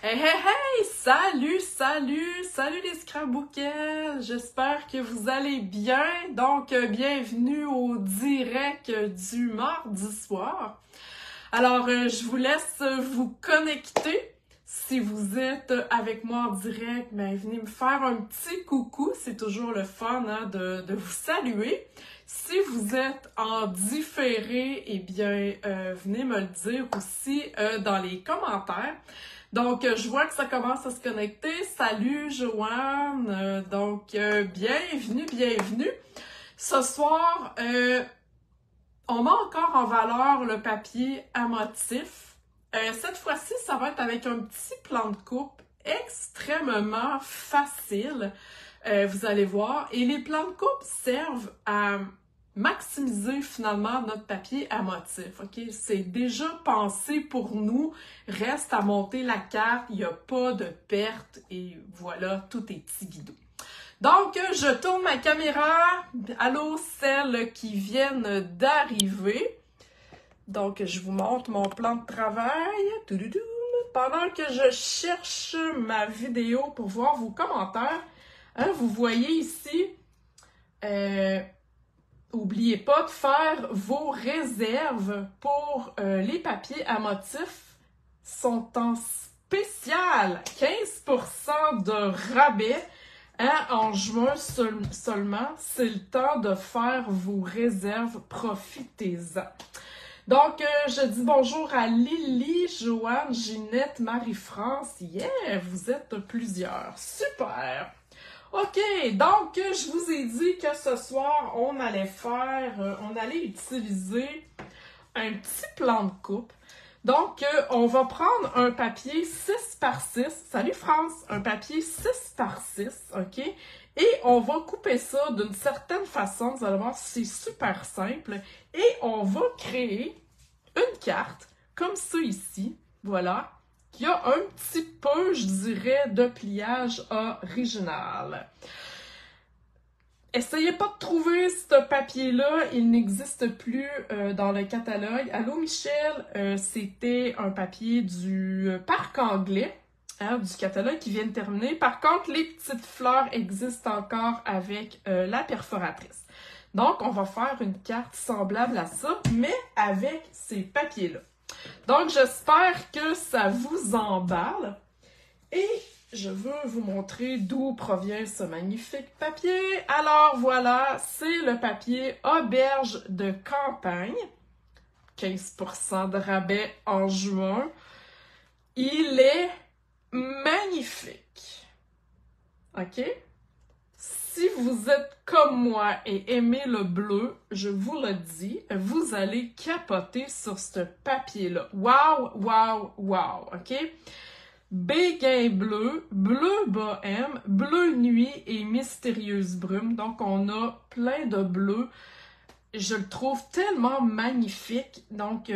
Hey, hey, hey! Salut les scrapbookers! J'espère que vous allez bien. Donc, bienvenue au direct du mardi soir. Alors, je vous laisse vous connecter. Si vous êtes avec moi en direct, ben, venez me faire un petit coucou. C'est toujours le fun hein, de vous saluer. Si vous êtes en différé, eh bien, venez me le dire aussi dans les commentaires. Donc, je vois que ça commence à se connecter. Salut, Joanne. Bienvenue. Ce soir, on met encore en valeur le papier à motif. Cette fois-ci, ça va être avec un petit plan de coupe extrêmement facile. Vous allez voir. Et les plans de coupe servent à maximiser finalement notre papier à motif. Ok, c'est déjà pensé pour nous. Reste à monter la carte. Il n'y a pas de perte. Et voilà, tout est tibidou. Donc, je tourne ma caméra. Allô, celles qui viennent d'arriver. Donc, je vous montre mon plan de travail. Pendant que je cherche ma vidéo pour voir vos commentaires, hein, vous voyez ici, n'oubliez pas de faire vos réserves pour les papiers à motif. Sont en spécial 15% de rabais. Hein, en juin seulement, c'est le temps de faire vos réserves. Profitez-en. Donc, je dis bonjour à Lily, Joanne, Ginette, Marie-France. Yeah, vous êtes plusieurs. Super! OK, donc, je vous ai dit que ce soir, on allait utiliser un petit plan de coupe. Donc, on va prendre un papier 6 par 6. Salut France! Un papier 6 par 6, OK? Et on va couper ça d'une certaine façon. Vous allez voir, c'est super simple. Et on va créer une carte, comme ça ici, voilà, qui a un petit peu, je dirais, de pliage original. Essayez pas de trouver ce papier-là, il n'existe plus dans le catalogue. Allô Michel, c'était un papier du parc anglais, hein, du catalogue qui vient de terminer. Par contre, les petites fleurs existent encore avec la perforatrice. Donc, on va faire une carte semblable à ça, mais avec ces papiers-là. Donc, j'espère que ça vous emballe. Et je veux vous montrer d'où provient ce magnifique papier. Alors, voilà, c'est le papier Auberge de campagne. 15% de rabais en juin. Il est magnifique. OK? Si vous êtes comme moi et aimez le bleu, je vous le dis, vous allez capoter sur ce papier-là. Wow, wow, wow, OK? Béguin bleu, bleu bohème, bleu nuit et mystérieuse brume. Donc, on a plein de bleus. Je le trouve tellement magnifique. Donc,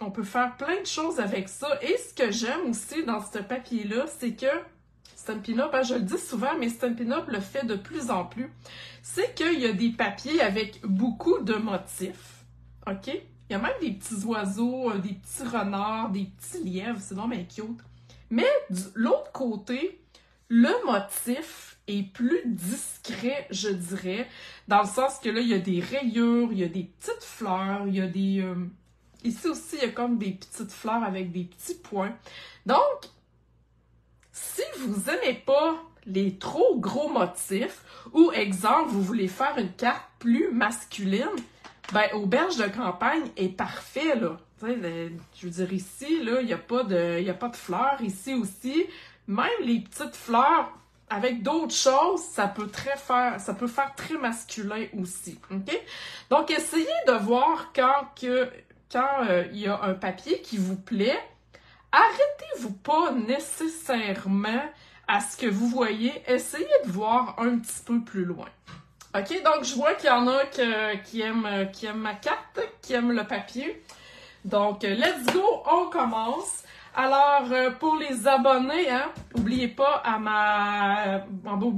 on peut faire plein de choses avec ça. Et ce que j'aime aussi dans ce papier-là, c'est que Stampin' Up, hein, je le dis souvent, mais Stampin' Up le fait de plus en plus, c'est qu'il y a des papiers avec beaucoup de motifs, OK? Il y a même des petits oiseaux, des petits renards, des petits lièvres, c'est vraiment cute. Mais de l'autre côté, le motif est plus discret, je dirais, dans le sens que là, il y a des rayures, il y a des petites fleurs, il y a des... ici aussi, il y a comme des petites fleurs avec des petits points. Donc, si vous n'aimez pas les trop gros motifs, ou exemple, vous voulez faire une carte plus masculine, ben, Auberge de campagne est parfait, là. Je veux dire, ici, là, il n'y a pas de fleurs. Ici aussi, même les petites fleurs, avec d'autres choses, ça peut faire très masculin aussi, OK? Donc, essayez de voir quand il y a un papier qui vous plaît, arrêtez-vous pas nécessairement à ce que vous voyez. Essayez de voir un petit peu plus loin. OK? Donc, je vois qu'il y en a qui aiment ma carte, qui aiment le papier. Donc, let's go, on commence. Alors, pour les abonnés, hein, n'oubliez pas à mon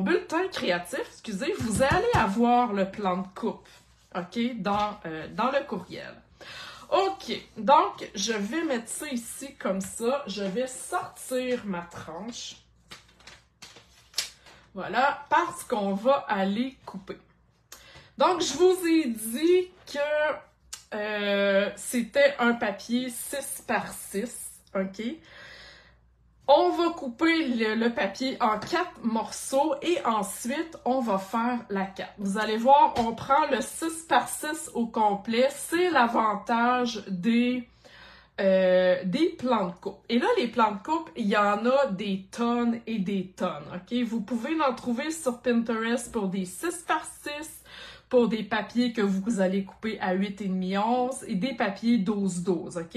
bulletin créatif, excusez, vous allez avoir le plan de coupe, OK, dans le courriel. OK, donc je vais mettre ça ici comme ça. Je vais sortir ma tranche. Voilà, parce qu'on va aller couper. Donc, je vous ai dit que c'était un papier 6 par 6, OK? On va couper le papier en 4 morceaux et ensuite, on va faire la carte. Vous allez voir, on prend le 6 par 6 au complet. C'est l'avantage des plans de coupe. Et là, les plans de coupe, il y en a des tonnes et des tonnes, OK? Vous pouvez en trouver sur Pinterest pour des 6 par 6, pour des papiers que vous allez couper à 8,5 11 et des papiers 12-12, OK?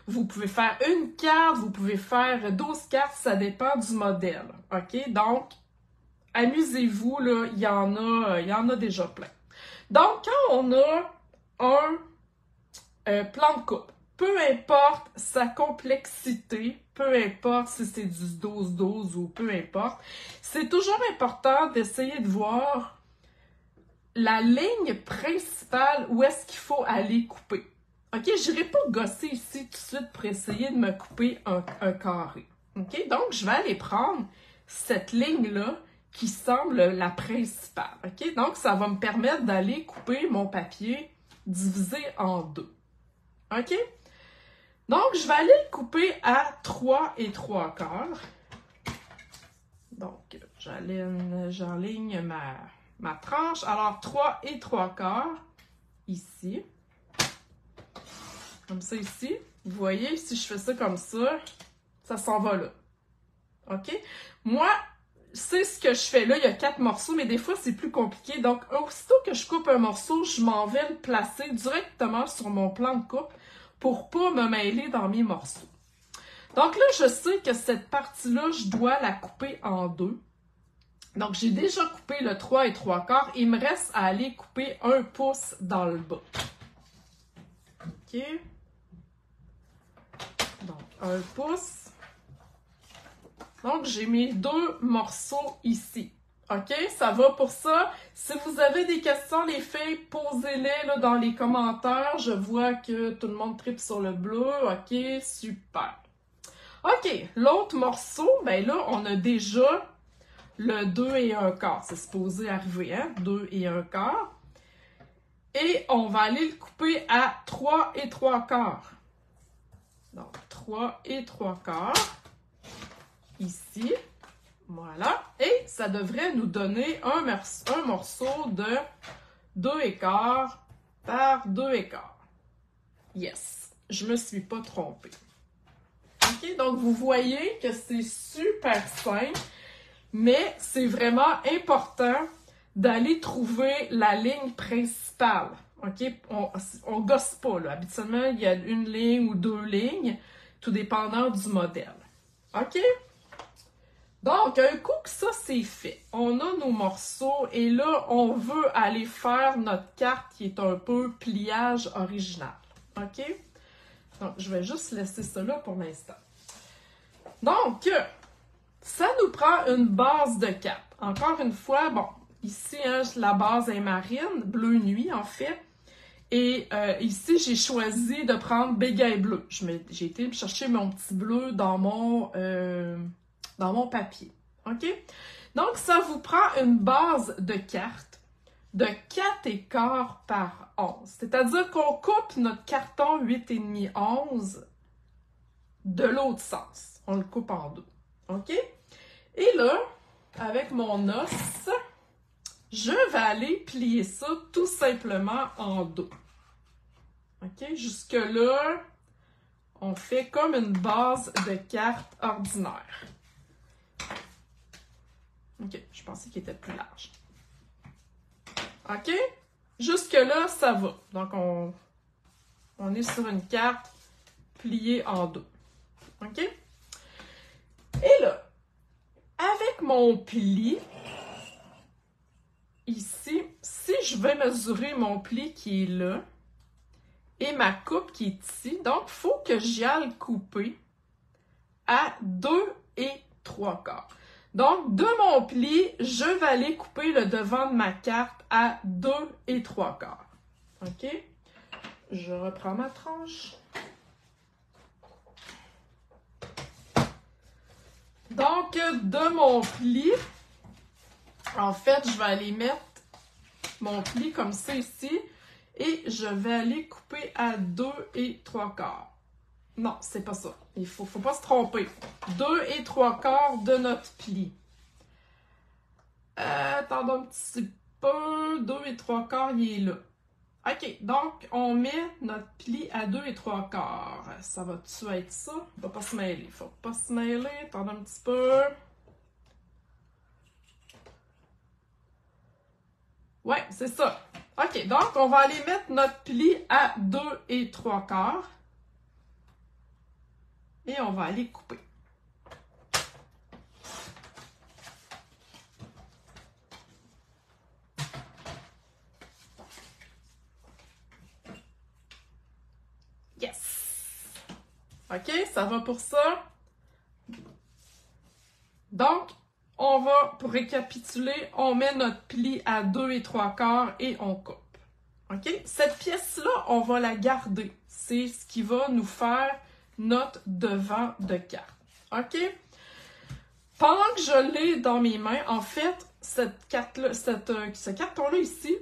Vous pouvez faire une carte, vous pouvez faire 12 cartes, ça dépend du modèle, OK? Donc, amusez-vous, là, il y en a déjà plein. Donc, quand on a un plan de coupe, peu importe sa complexité, peu importe si c'est du 12-12 ou peu importe, c'est toujours important d'essayer de voir la ligne principale où est-ce qu'il faut aller couper. OK, je n'irai pas gosser ici tout de suite pour essayer de me couper un carré. OK, donc je vais aller prendre cette ligne-là qui semble la principale. OK, donc ça va me permettre d'aller couper mon papier divisé en deux. OK? Donc, je vais aller le couper à 3 3/4. Donc, j'enligne ma tranche. Alors, 3 3/4 ici. Comme ça ici. Vous voyez, si je fais ça comme ça s'en va là. OK? Moi, c'est ce que je fais là. Il y a 4 morceaux, mais des fois, c'est plus compliqué. Donc, aussitôt que je coupe un morceau, je m'en vais le placer directement sur mon plan de coupe pour pas me mêler dans mes morceaux. Donc là, je sais que cette partie-là, je dois la couper en deux. Donc, j'ai déjà coupé le 3 3/4. Il me reste à aller couper 1 pouce dans le bas. OK? Donc, 1 pouce. Donc, j'ai mes 2 morceaux ici. OK? Ça va pour ça. Si vous avez des questions, les filles, posez-les là, dans les commentaires. Je vois que tout le monde tripe sur le bleu. OK? Super. OK. L'autre morceau, ben là, on a déjà le 2 1/4. C'est supposé arriver, hein? 2 1/4. Et on va aller le couper à 3 3/4. Donc, 3 3/4. Ici. Voilà. Et ça devrait nous donner un morceau de 2 1/4 par 2 1/4. Yes. Je me suis pas trompée. OK? Donc, vous voyez que c'est super simple, mais c'est vraiment important d'aller trouver la ligne principale. OK? On gosse pas, là. Habituellement, il y a une ligne ou 2 lignes, tout dépendant du modèle. OK? Donc, un coup que ça, c'est fait, on a nos morceaux et là, on veut aller faire notre carte qui est un peu pliage original. OK? Donc, je vais juste laisser ça là pour l'instant. Donc, ça nous prend une base de carte. Encore une fois, bon, ici, hein, la base est marine, bleu nuit en fait. Et ici, j'ai choisi de prendre béguin bleu. J'ai été chercher mon petit bleu dans mon papier. OK? Donc, ça vous prend une base de carte de 4 1/4 par 11. C'est-à-dire qu'on coupe notre carton 8,5 11 de l'autre sens. On le coupe en deux. OK? Et là, avec mon os, je vais aller plier ça tout simplement en deux. OK? Jusque-là, on fait comme une base de carte ordinaire. OK, je pensais qu'il était plus large. OK? Jusque-là, ça va. Donc, on est sur une carte pliée en deux. OK? Et là, avec mon pli, ici, si je vais mesurer mon pli qui est là, et ma coupe qui est ici, donc, il faut que j'y aille couper à 2 3/4. Donc, de mon pli, je vais aller couper le devant de ma carte à 2 3/4. OK? je reprends ma tranche. Donc, de mon pli, en fait, je vais aller mettre mon pli comme ça ici et je vais aller couper à 2 3/4. Non, c'est pas ça. Il faut pas se tromper. 2 3/4 de notre pli. Attendez un petit peu. 2 3/4, il est là. OK, donc on met notre pli à 2 3/4. Ça va-tu être ça? Il ne va pas se mêler. Il faut pas se mêler. Attendez un petit peu. Ouais, c'est ça. OK, donc on va aller mettre notre pli à 2 3/4. Et on va aller couper. Yes! OK, ça va pour ça. Donc, on va, pour récapituler, on met notre pli à 2 3/4 et on coupe. OK? Cette pièce-là, on va la garder. C'est ce qui va nous faire notre devant de carte. OK? Pendant que je l'ai dans mes mains, en fait, ce carton-là ici,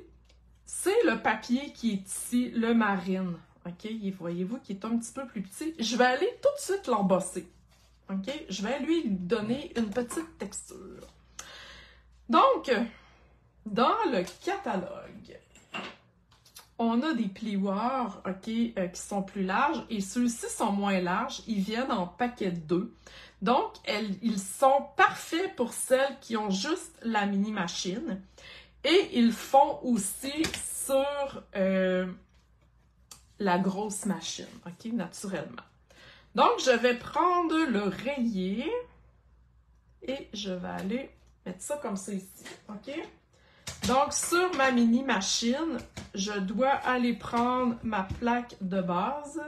c'est le papier qui est ici, le marine. OK? Voyez-vous qu'il est un petit peu plus petit. Je vais aller tout de suite l'embosser. OK? Je vais lui donner une petite texture. Donc, dans le catalogue, on a des plioirs, OK, qui sont plus larges et ceux-ci sont moins larges. Ils viennent en paquet de 2. Donc, ils sont parfaits pour celles qui ont juste la mini-machine. Et ils font aussi sur la grosse machine, OK, naturellement. Donc, je vais prendre le rayé et je vais aller mettre ça comme ça ici, OK? Donc, sur ma mini-machine, je dois aller prendre ma plaque de base.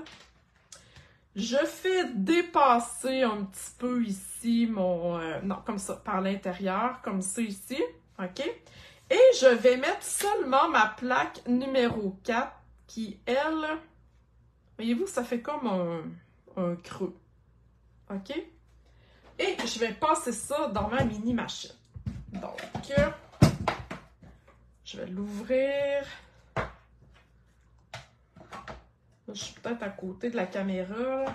Je fais dépasser un petit peu ici mon... non, comme ça, par l'intérieur, comme ça ici, OK? Et je vais mettre seulement ma plaque numéro 4 qui, elle, voyez-vous, ça fait comme un creux, OK? Et je vais passer ça dans ma mini-machine. Donc, je vais l'ouvrir. Je suis peut-être à côté de la caméra.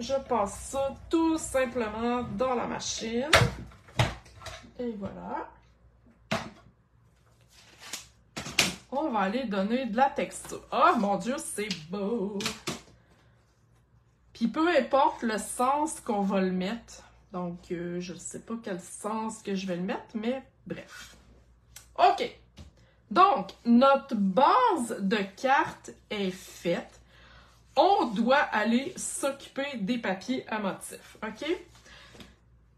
Je passe ça tout simplement dans la machine. Et voilà. On va aller donner de la texture. Oh mon Dieu, c'est beau! Puis peu importe le sens qu'on va le mettre. Donc, je ne sais pas quel sens que je vais le mettre, mais bref. OK. Donc, notre base de carte est faite. On doit aller s'occuper des papiers à motifs, OK?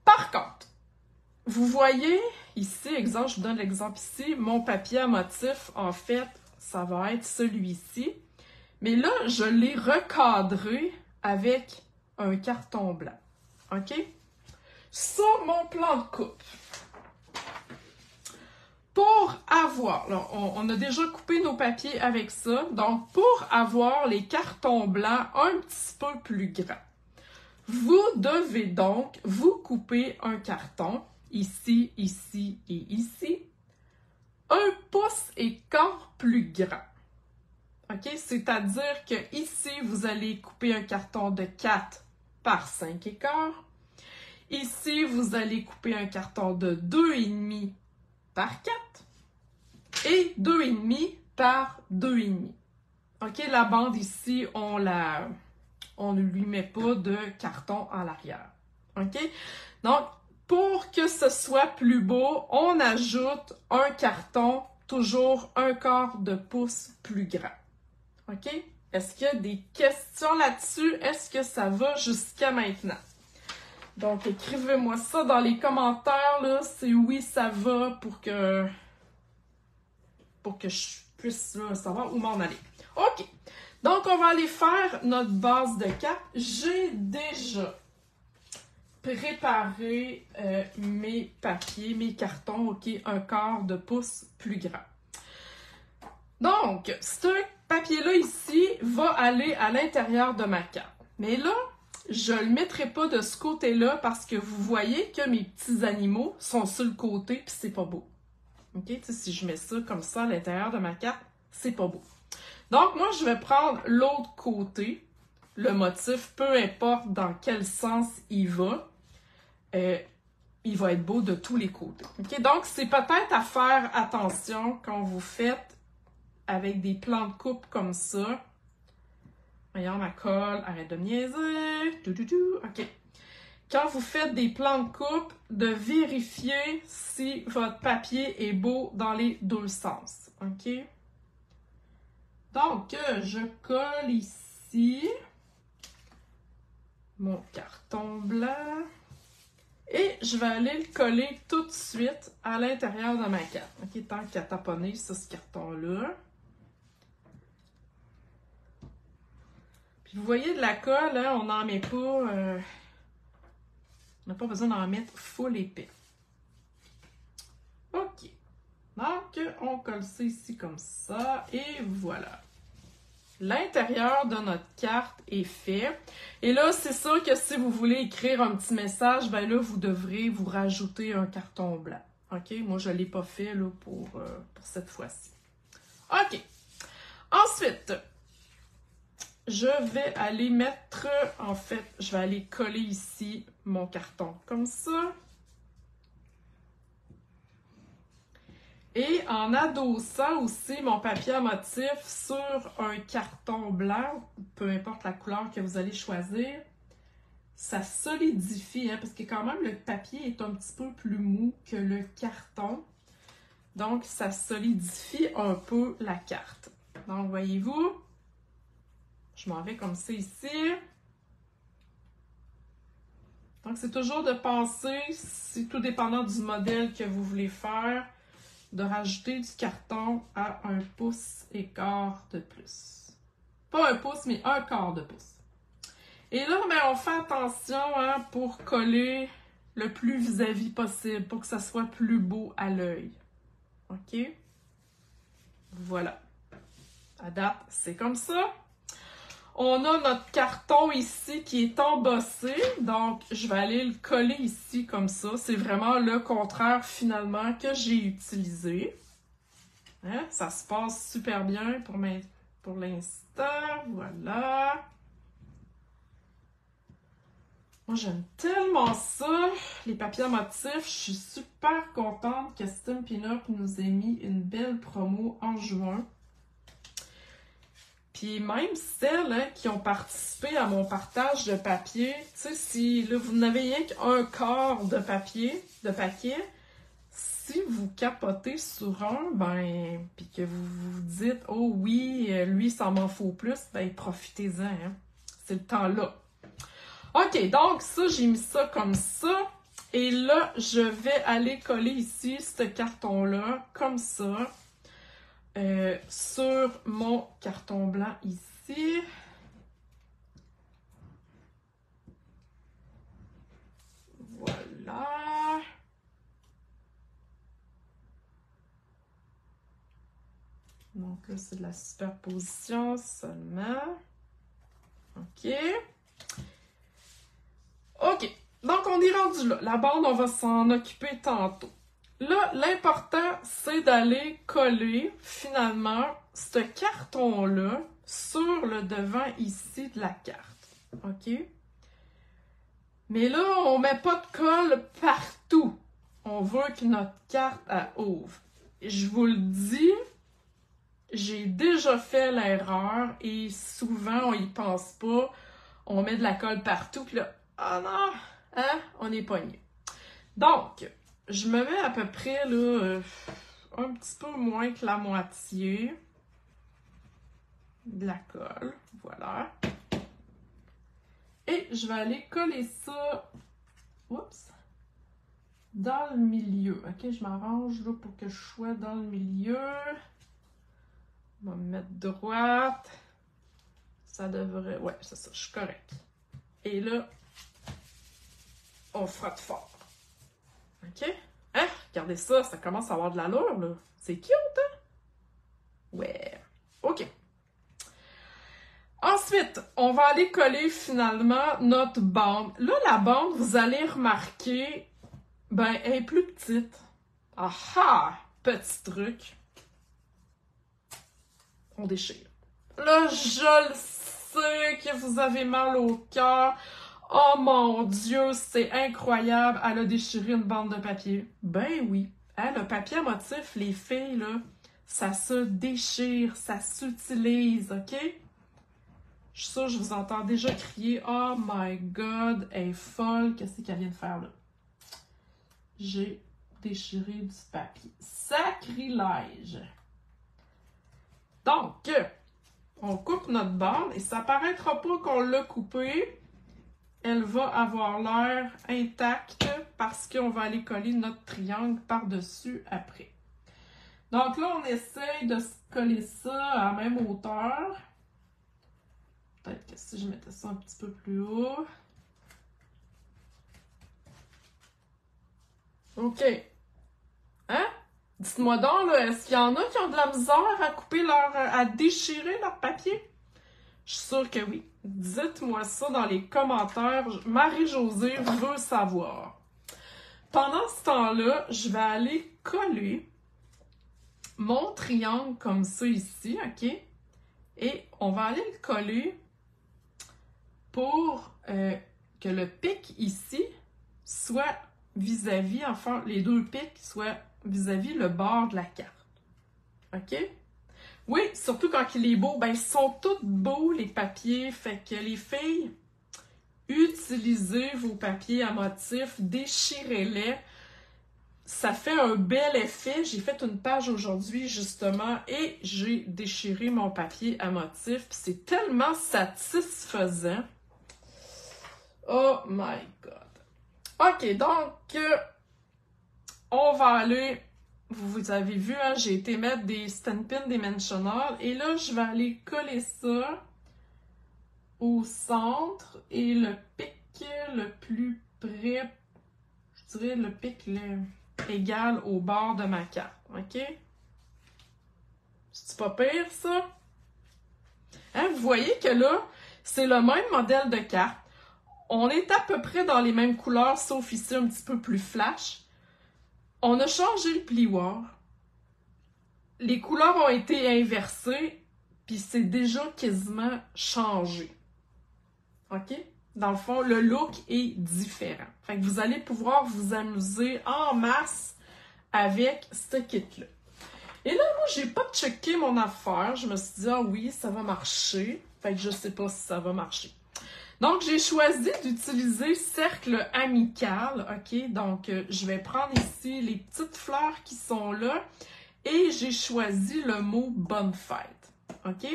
Par contre, vous voyez ici, exemple, je vous donne l'exemple ici, mon papier à motif, en fait, ça va être celui-ci. Mais là, je l'ai recadré avec un carton blanc, OK? Sur mon plan de coupe, pour avoir, là, on a déjà coupé nos papiers avec ça, donc pour avoir les cartons blancs un petit peu plus grands, vous devez donc vous couper un carton, ici, ici et ici, 1 pouce et quart plus grand. OK? C'est-à-dire que ici, vous allez couper un carton de 4 par 5 et quart. Ici, vous allez couper un carton de 2,5 par 4 et 2,5 par 2,5. OK? La bande ici, on ne lui met pas de carton à l'arrière. OK? Donc, pour que ce soit plus beau, on ajoute un carton, toujours 1/4 de pouce plus grand. OK? Est-ce qu'il y a des questions là-dessus? Est-ce que ça va jusqu'à maintenant? Donc, écrivez-moi ça dans les commentaires, là, si oui, ça va, pour que je puisse là, savoir où m'en aller. OK. Donc, on va aller faire notre base de carte. J'ai déjà préparé mes papiers, mes cartons, OK, 1/4 de pouce plus grand. Donc, ce papier-là ici va aller à l'intérieur de ma carte. Mais là, je ne le mettrai pas de ce côté-là parce que vous voyez que mes petits animaux sont sur le côté puis c'est pas beau. OK? Tu sais, si je mets ça comme ça à l'intérieur de ma carte, c'est pas beau. Donc, moi, je vais prendre l'autre côté. Le motif, peu importe dans quel sens il va être beau de tous les côtés. Okay? Donc, c'est peut-être à faire attention quand vous faites avec des plans de coupe comme ça. Voyons, ma colle, arrête de me niaiser. OK. Quand vous faites des plans de coupe, de vérifier si votre papier est beau dans les deux sens. OK? Donc, je colle ici mon carton blanc et je vais aller le coller tout de suite à l'intérieur de ma carte. OK, tant qu'à taponner sur ce carton-là. Puis vous voyez de la colle, hein, on n'en met pas... on n'a pas besoin d'en mettre full épais. OK. Donc, on colle ça ici comme ça et voilà. L'intérieur de notre carte est fait. Et là, c'est sûr que si vous voulez écrire un petit message, ben là, vous devrez vous rajouter un carton blanc. OK? Moi, je ne l'ai pas fait là, pour cette fois-ci. OK. Ensuite, je vais aller mettre, en fait, je vais aller coller ici mon carton comme ça. Et en adossant aussi mon papier à motif sur un carton blanc, peu importe la couleur que vous allez choisir, ça solidifie, hein, parce que quand même le papier est un petit peu plus mou que le carton. Donc, ça solidifie un peu la carte. Donc, voyez-vous, je m'en vais comme ça ici. Donc, c'est toujours de penser, c'est tout dépendant du modèle que vous voulez faire, de rajouter du carton à 1,25 pouces de plus. Pas 1 pouce, mais 1/4 de pouce. Et là, ben, on fait attention hein, pour coller le plus vis-à-vis possible, pour que ça soit plus beau à l'œil. OK? Voilà. À date, c'est comme ça. On a notre carton ici qui est embossé, donc je vais aller le coller ici comme ça. C'est vraiment le contraire finalement que j'ai utilisé. Hein? Ça se passe super bien pour l'instant. Voilà. Moi, j'aime tellement ça, les papiers à motifs. Je suis super contente que Stampin' Up! Nous ait mis une belle promo en juin. Puis même celles hein, qui ont participé à mon partage de papier, tu sais, si là, vous n'avez rien qu'un quart de papier, si vous capotez sur un, ben, puis que vous vous dites, oh oui, lui, ça m'en faut plus, ben, profitez-en, hein. C'est le temps là. OK, donc ça, j'ai mis ça comme ça. Et là, je vais aller coller ici ce carton-là, comme ça. Sur mon carton blanc ici. Voilà. Donc là, c'est de la superposition seulement. OK. OK. Donc, on est rendu là. La bande, on va s'en occuper tantôt. Là, l'important, c'est d'aller coller, finalement, ce carton-là sur le devant ici de la carte. OK? Mais là, on ne met pas de colle partout. On veut que notre carte ouvre. Je vous le dis, j'ai déjà fait l'erreur et souvent, on y pense pas. On met de la colle partout, puis là, ah non, hein, on est pogné. Donc, je me mets à peu près là, un petit peu moins que la moitié de la colle. Voilà. Et je vais aller coller ça oups, dans le milieu. OK, je m'arrange là pour que je sois dans le milieu. On va me mettre droite. Ça devrait... Ouais, c'est ça, je suis correcte. Et là, on frotte fort. OK? Hein? Regardez ça, ça commence à avoir de l'allure, là. C'est cute, hein? Ouais. Ensuite, on va aller coller finalement notre bande. Là, la bande, vous allez remarquer, ben, elle est plus petite. Ah ah! Petit truc. On déchire. Là, je le sais que vous avez mal au cœur. Oh mon Dieu, c'est incroyable. Elle a déchiré une bande de papier. Ben oui. Hein, le papier à motif, les filles, là, ça se déchire, ça s'utilise, OK? Je suis sûre, je vous entends déjà crier. Oh my God, elle est folle. Qu'est-ce qu'elle vient de faire, là? J'ai déchiré du papier. Sacrilège! Donc, on coupe notre bande et ça paraîtra pas qu'on l'a coupée. Elle va avoir l'air intacte parce qu'on va aller coller notre triangle par-dessus après. Donc là, on essaye de coller ça à la même hauteur. Peut-être que si je mettais ça un petit peu plus haut. OK. Hein? Dites-moi donc, là, est-ce qu'il y en a qui ont de la misère à couper à déchirer leur papier? Je suis sûre que oui. Dites-moi ça dans les commentaires. Marie-Josée veut savoir. Pendant ce temps-là, je vais aller coller mon triangle comme ça ici, OK? Et on va aller le coller pour que le pic ici soit vis-à-vis, enfin, les deux pics soient vis-à-vis le bord de la carte. OK? Oui, surtout quand il est beau, ben ils sont tous beaux les papiers, fait que les filles, utilisez vos papiers à motifs, déchirez-les. Ça fait un bel effet. J'ai fait une page aujourd'hui justement et j'ai déchiré mon papier à motifs. C'est tellement satisfaisant. Oh my God. OK, donc, on va aller... Vous avez vu, hein, j'ai été mettre des Stampin' Dimensional. Et là, je vais aller coller ça au centre. Et le pic le plus près, je dirais le pic égal au bord de ma carte. OK? C'est pas pire, ça? Hein, vous voyez que là, c'est le même modèle de carte. On est à peu près dans les mêmes couleurs, sauf ici un petit peu plus flash. On a changé le plioir. Les couleurs ont été inversées, puis c'est déjà quasiment changé. OK? Dans le fond, le look est différent. Fait que vous allez pouvoir vous amuser en masse avec ce kit-là. Et là, moi, j'ai pas checké mon affaire. Je me suis dit, ah oui, ça va marcher. Fait que je sais pas si ça va marcher. Donc, j'ai choisi d'utiliser cercle amical, OK? Donc, je vais prendre ici les petites fleurs qui sont là et j'ai choisi le mot « bonne fête », OK?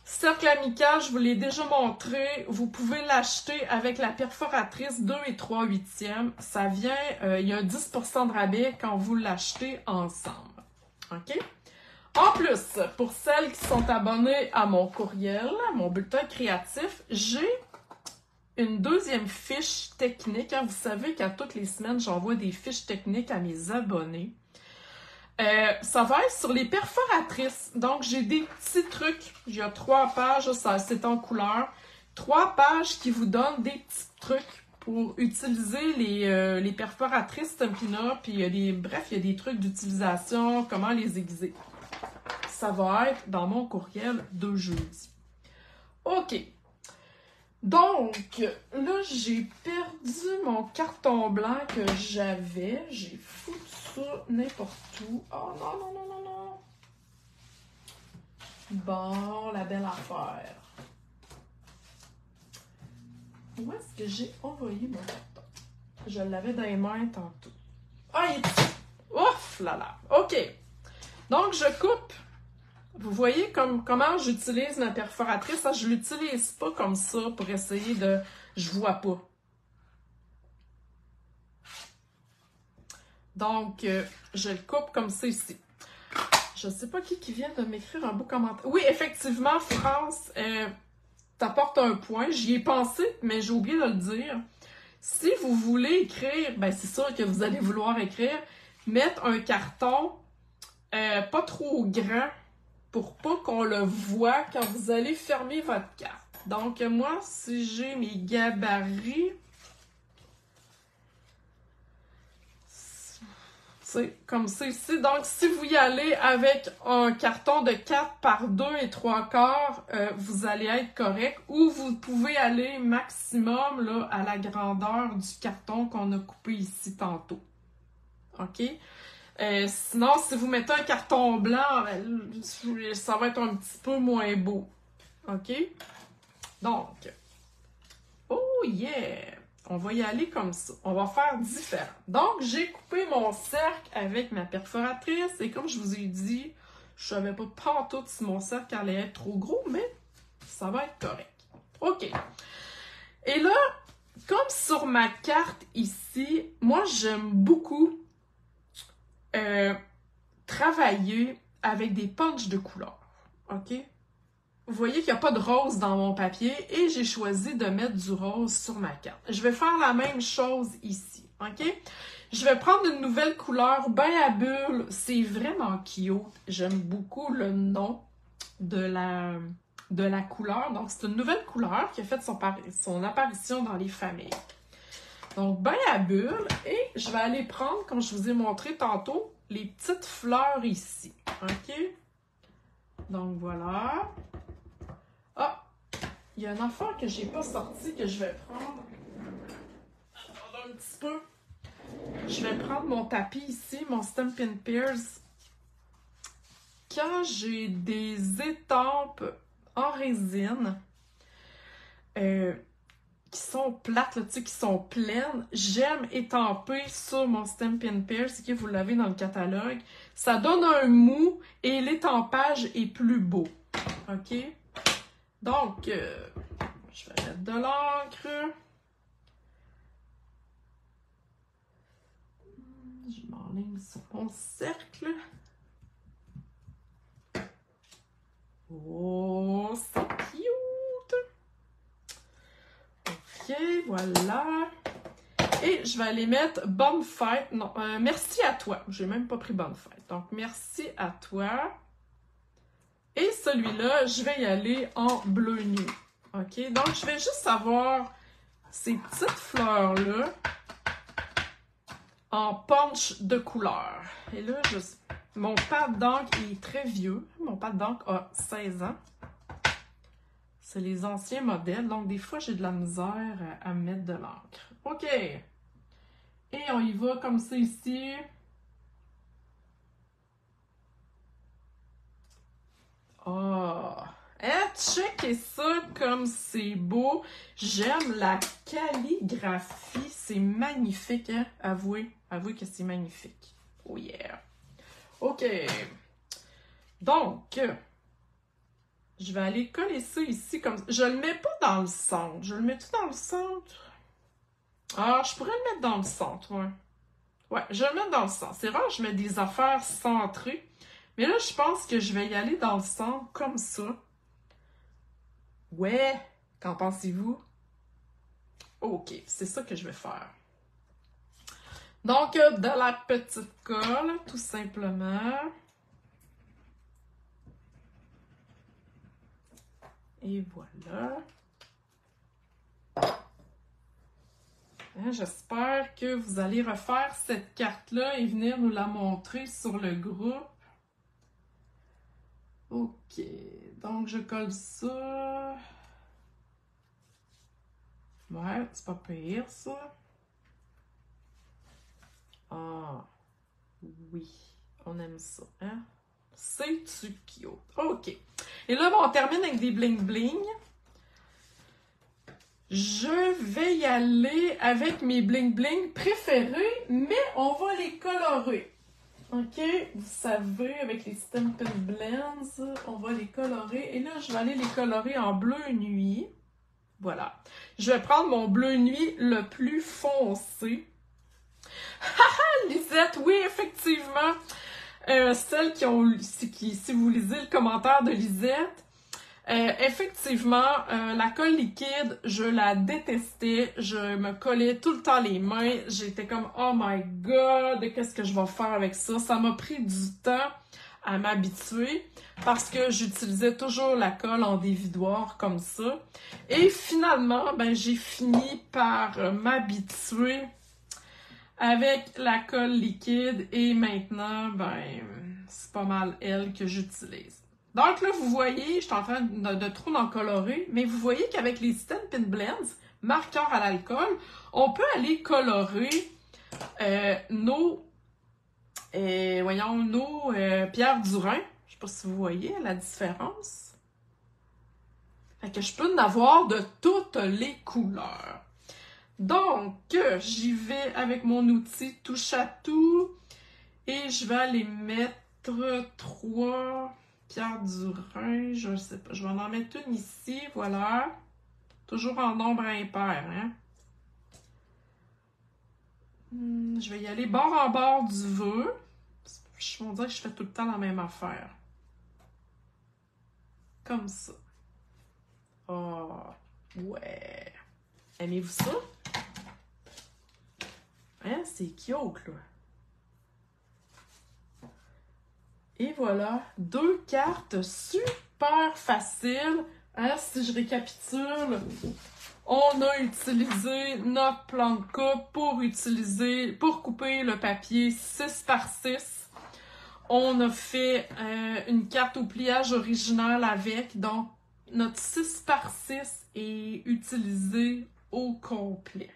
Cercle amical, je vous l'ai déjà montré. Vous pouvez l'acheter avec la perforatrice 2 et 3/8. Ça vient, il y a un 10% de rabais quand vous l'achetez ensemble, OK? En plus, pour celles qui sont abonnées à mon courriel, à mon bulletin créatif, j'ai une deuxième fiche technique. Hein. Vous savez qu'à toutes les semaines, j'envoie des fiches techniques à mes abonnés. Ça va être sur les perforatrices. Donc, j'ai des petits trucs. Il y a 3 pages, c'est en couleur. 3 pages qui vous donnent des petits trucs pour utiliser les perforatrices Stampin' Up. Puis, bref, il y a des trucs d'utilisation, comment les aiguiser. Ça va être dans mon courriel de jeudi. OK. Donc, là, j'ai perdu mon carton blanc que j'avais. J'ai foutu ça n'importe où. Oh non, non, non, non, non. Bon, la belle affaire. Où est-ce que j'ai envoyé mon carton? Je l'avais dans les mains tantôt. Ah, il est ici. Ouf là là. OK. Donc, je coupe. Vous voyez comment j'utilise ma perforatrice? Ça, je ne l'utilise pas comme ça pour essayer de... Je vois pas. Donc, je le coupe comme ça ici. Je ne sais pas qui vient de m'écrire un beau commentaire. Oui, effectivement, France, t'apportes un point. J'y ai pensé, mais j'ai oublié de le dire. Si vous voulez écrire, ben c'est sûr que vous allez vouloir écrire, mettre un carton pas trop grand. pour pas qu'on le voit quand vous allez fermer votre carte. Donc, moi, si j'ai mes gabarits, c'est comme ça ici. Donc, si vous y allez avec un carton de 4 par 2 et 3/4, vous allez être correct. Ou vous pouvez aller maximum là, à la grandeur du carton qu'on a coupé ici tantôt. OK? Sinon, si vous mettez un carton blanc, ça va être un petit peu moins beau. OK? Donc, oh yeah! On va y aller comme ça. On va faire différent. Donc, j'ai coupé mon cercle avec ma perforatrice. Et comme je vous ai dit, je savais pas pantoute si mon cercle allait être trop gros, mais ça va être correct. OK. Et là, comme sur ma carte ici, moi, j'aime beaucoup travailler avec des punchs de couleur. OK? Vous voyez qu'il n'y a pas de rose dans mon papier et j'ai choisi de mettre du rose sur ma carte. Je vais faire la même chose ici, OK? Je vais prendre une nouvelle couleur, bain à bulles. C'est vraiment cute. J'aime beaucoup le nom de la couleur. Donc, c'est une nouvelle couleur qui a fait son apparition dans les familles. Donc, bain à bulles. Et je vais aller prendre, comme je vous ai montré tantôt, les petites fleurs ici, OK? Donc, voilà. Ah, il y a un enfant que j'ai pas sorti que je vais prendre. Attendez un petit peu. Je vais prendre mon tapis ici, mon Stampin' Pierce. Quand j'ai des étampes en résine qui sont plates, là, tu sais, qui sont pleines, j'aime étamper sur mon Stampin' Pierce, que vous l'avez dans le catalogue. Ça donne un mou et l'étampage est plus beau. OK? Donc, je vais mettre de l'encre. Je m'enligne sur mon cercle. Oh, c'est cute! OK, voilà. Et je vais aller mettre bonne fête. Non, merci à toi. J'ai même pas pris bonne fête. Donc, merci à toi. Et celui-là, je vais y aller en bleu nuit. OK? Donc, je vais juste avoir ces petites fleurs-là en punch de couleur. Et là, mon pad d'encre est très vieux. Mon pad d'encre a 16 ans. C'est les anciens modèles. Donc, des fois, j'ai de la misère à mettre de l'encre. OK. Et on y va comme ça ici. Oh! Checkez ça comme c'est beau. J'aime la calligraphie. C'est magnifique, hein? Avouez que c'est magnifique. Oh yeah! OK. Donc, je vais aller coller ça ici comme ça. Je le mets pas dans le centre. Je le mets-tu dans le centre? Ah, je pourrais le mettre dans le centre, ouais. Ouais, je vais le mettre dans le centre. C'est rare, je mets des affaires centrées. Mais là, je pense que je vais y aller dans le centre comme ça. Ouais, qu'en pensez-vous? OK, c'est ça que je vais faire. Donc, de la petite colle, tout simplement. Et voilà. J'espère que vous allez refaire cette carte-là et venir nous la montrer sur le groupe. OK, donc je colle ça. Ouais, c'est pas pire, ça. Ah, oui, on aime ça, hein? C'est-tu cute? OK. Et là, on termine avec des bling-bling. Je vais y aller avec mes bling-bling préférés, mais on va les colorer. OK? Vous savez, avec les Stampin' Blends, on va les colorer. Et là, je vais aller les colorer en bleu nuit. Voilà. Je vais prendre mon bleu nuit le plus foncé. Haha, Lisette, oui, effectivement. Celles si vous lisez le commentaire de Lisette, effectivement, la colle liquide, je la détestais. Je me collais tout le temps les mains. J'étais comme, oh my god, qu'est-ce que je vais faire avec ça? Ça m'a pris du temps à m'habituer parce que j'utilisais toujours la colle en dévidoir comme ça. Et finalement, ben, j'ai fini par m'habituer avec la colle liquide et maintenant, ben, c'est pas mal elle que j'utilise. Donc là, vous voyez, je suis en train de trop en colorer, mais vous voyez qu'avec les Stampin' Blends, marqueurs à l'alcool, on peut aller colorer nos Pierre Durin. Je sais pas si vous voyez la différence. Fait que je peux en avoir de toutes les couleurs. Donc, j'y vais avec mon outil touche à tout et je vais aller mettre 3 Pierre Durin. Je sais pas, je vais en mettre une ici, voilà. Toujours en nombre impair, hein. Je vais y aller bord en bord du vœu. Je vais dire que je fais tout le temps la même affaire. Comme ça. Oh, ouais. Aimez-vous ça? Hein, c'est cute, là. Et voilà, 2 cartes super faciles. Hein, si je récapitule, on a utilisé notre plan de coupe pour couper le papier 6 par 6. On a fait une carte au pliage original avec, donc notre 6 par 6 est utilisé au complet.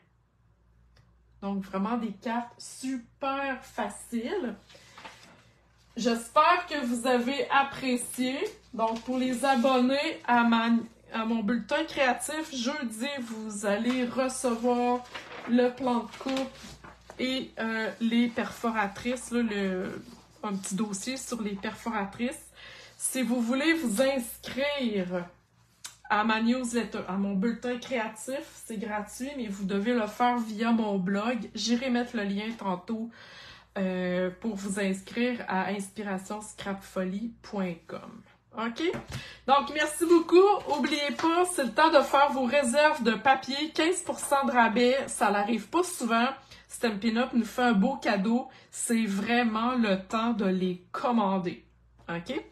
Donc vraiment des cartes super faciles. J'espère que vous avez apprécié. Donc pour les abonnés à mon bulletin créatif, jeudi, vous allez recevoir le plan de coupe et les perforatrices, là, un petit dossier sur les perforatrices. Si vous voulez vous inscrire à ma newsletter, à mon bulletin créatif, c'est gratuit, mais vous devez le faire via mon blog. J'irai mettre le lien tantôt pour vous inscrire à inspirationscrapfolie.com. OK? Donc, merci beaucoup. N'oubliez pas, c'est le temps de faire vos réserves de papier. 15% de rabais, ça n'arrive pas souvent. Stampin' Up nous fait un beau cadeau. C'est vraiment le temps de les commander. OK?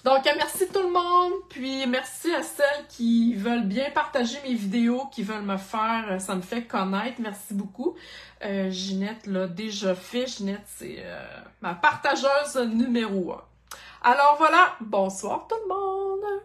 Donc, merci tout le monde. Puis, merci à celles qui veulent bien partager mes vidéos, qui veulent me faire, ça me fait connaître. Merci beaucoup. Ginette l'a déjà fait. Ginette, c'est ma partageuse numéro 1. Alors voilà, bonsoir tout le monde!